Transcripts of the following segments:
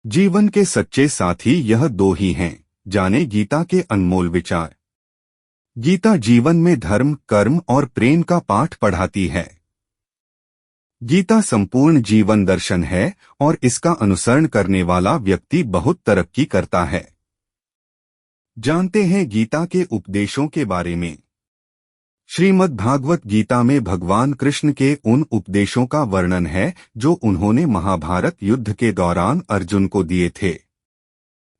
जीवन के सच्चे साथी यह दो ही हैं। जाने गीता के अनमोल विचार। गीता जीवन में धर्म, कर्म और प्रेम का पाठ पढ़ाती है। गीता संपूर्ण जीवन दर्शन है और इसका अनुसरण करने वाला व्यक्ति बहुत तरक्की करता है। जानते हैं गीता के उपदेशों के बारे में। श्रीमद् भागवत गीता में भगवान कृष्ण के उन उपदेशों का वर्णन है जो उन्होंने महाभारत युद्ध के दौरान अर्जुन को दिए थे।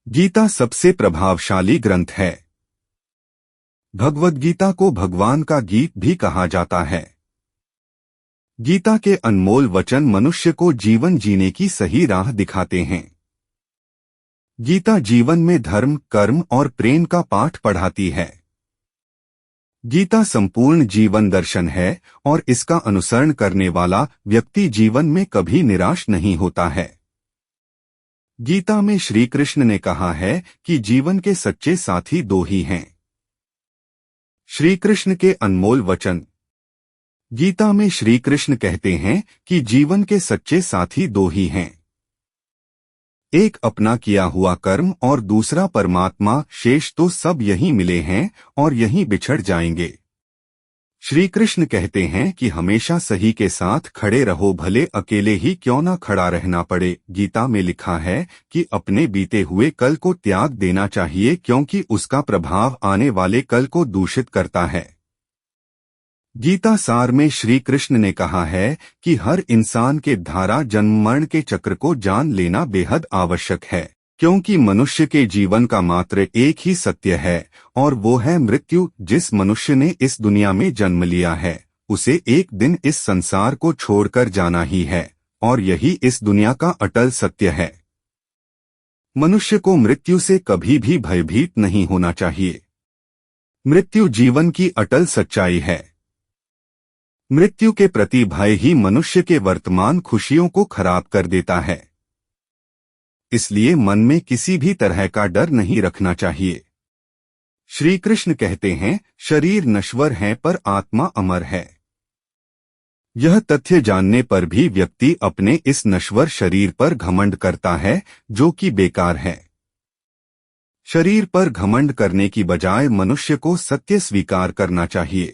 गीता सबसे प्रभावशाली ग्रंथ है। भगवद गीता को भगवान का गीत भी कहा जाता है। गीता के अनमोल वचन मनुष्य को जीवन जीने की सही राह दिखाते हैं। गीता जीवन में धर्म, कर्म और प्रेम का पाठ पढ़ाती है। गीता संपूर्ण जीवन दर्शन है और इसका अनुसरण करने वाला व्यक्ति जीवन में कभी निराश नहीं होता है। गीता में श्री कृष्ण ने कहा है कि जीवन के सच्चे साथी दो ही हैं। श्री कृष्ण के अनमोल वचन। गीता में श्री कृष्ण कहते हैं कि जीवन के सच्चे साथी दो ही हैं। एक अपना किया हुआ कर्म और दूसरा परमात्मा, शेष तो सब यहीं मिले हैं और यहीं बिछड़ जाएंगे। श्री कृष्ण कहते हैं कि हमेशा सही के साथ खड़े रहो, भले अकेले ही क्यों न खड़ा रहना पड़े। गीता में लिखा है कि अपने बीते हुए कल को त्याग देना चाहिए क्योंकि उसका प्रभाव आने वाले कल को दूषित करता है। गीता सार में श्री कृष्ण ने कहा है कि हर इंसान के धारा जन्म मरण के चक्र को जान लेना बेहद आवश्यक है, क्योंकि मनुष्य के जीवन का मात्र एक ही सत्य है और वो है मृत्यु। जिस मनुष्य ने इस दुनिया में जन्म लिया है उसे एक दिन इस संसार को छोड़कर जाना ही है और यही इस दुनिया का अटल सत्य है। मनुष्य को मृत्यु से कभी भी भयभीत नहीं होना चाहिए। मृत्यु जीवन की अटल सच्चाई है। मृत्यु के प्रति भय ही मनुष्य के वर्तमान खुशियों को खराब कर देता है। इसलिए मन में किसी भी तरह का डर नहीं रखना चाहिए। श्री कृष्ण कहते हैं, शरीर नश्वर है पर आत्मा अमर है। यह तथ्य जानने पर भी व्यक्ति अपने इस नश्वर शरीर पर घमंड करता है, जो कि बेकार है। शरीर पर घमंड करने की बजाय मनुष्य को सत्य स्वीकार करना चाहिए।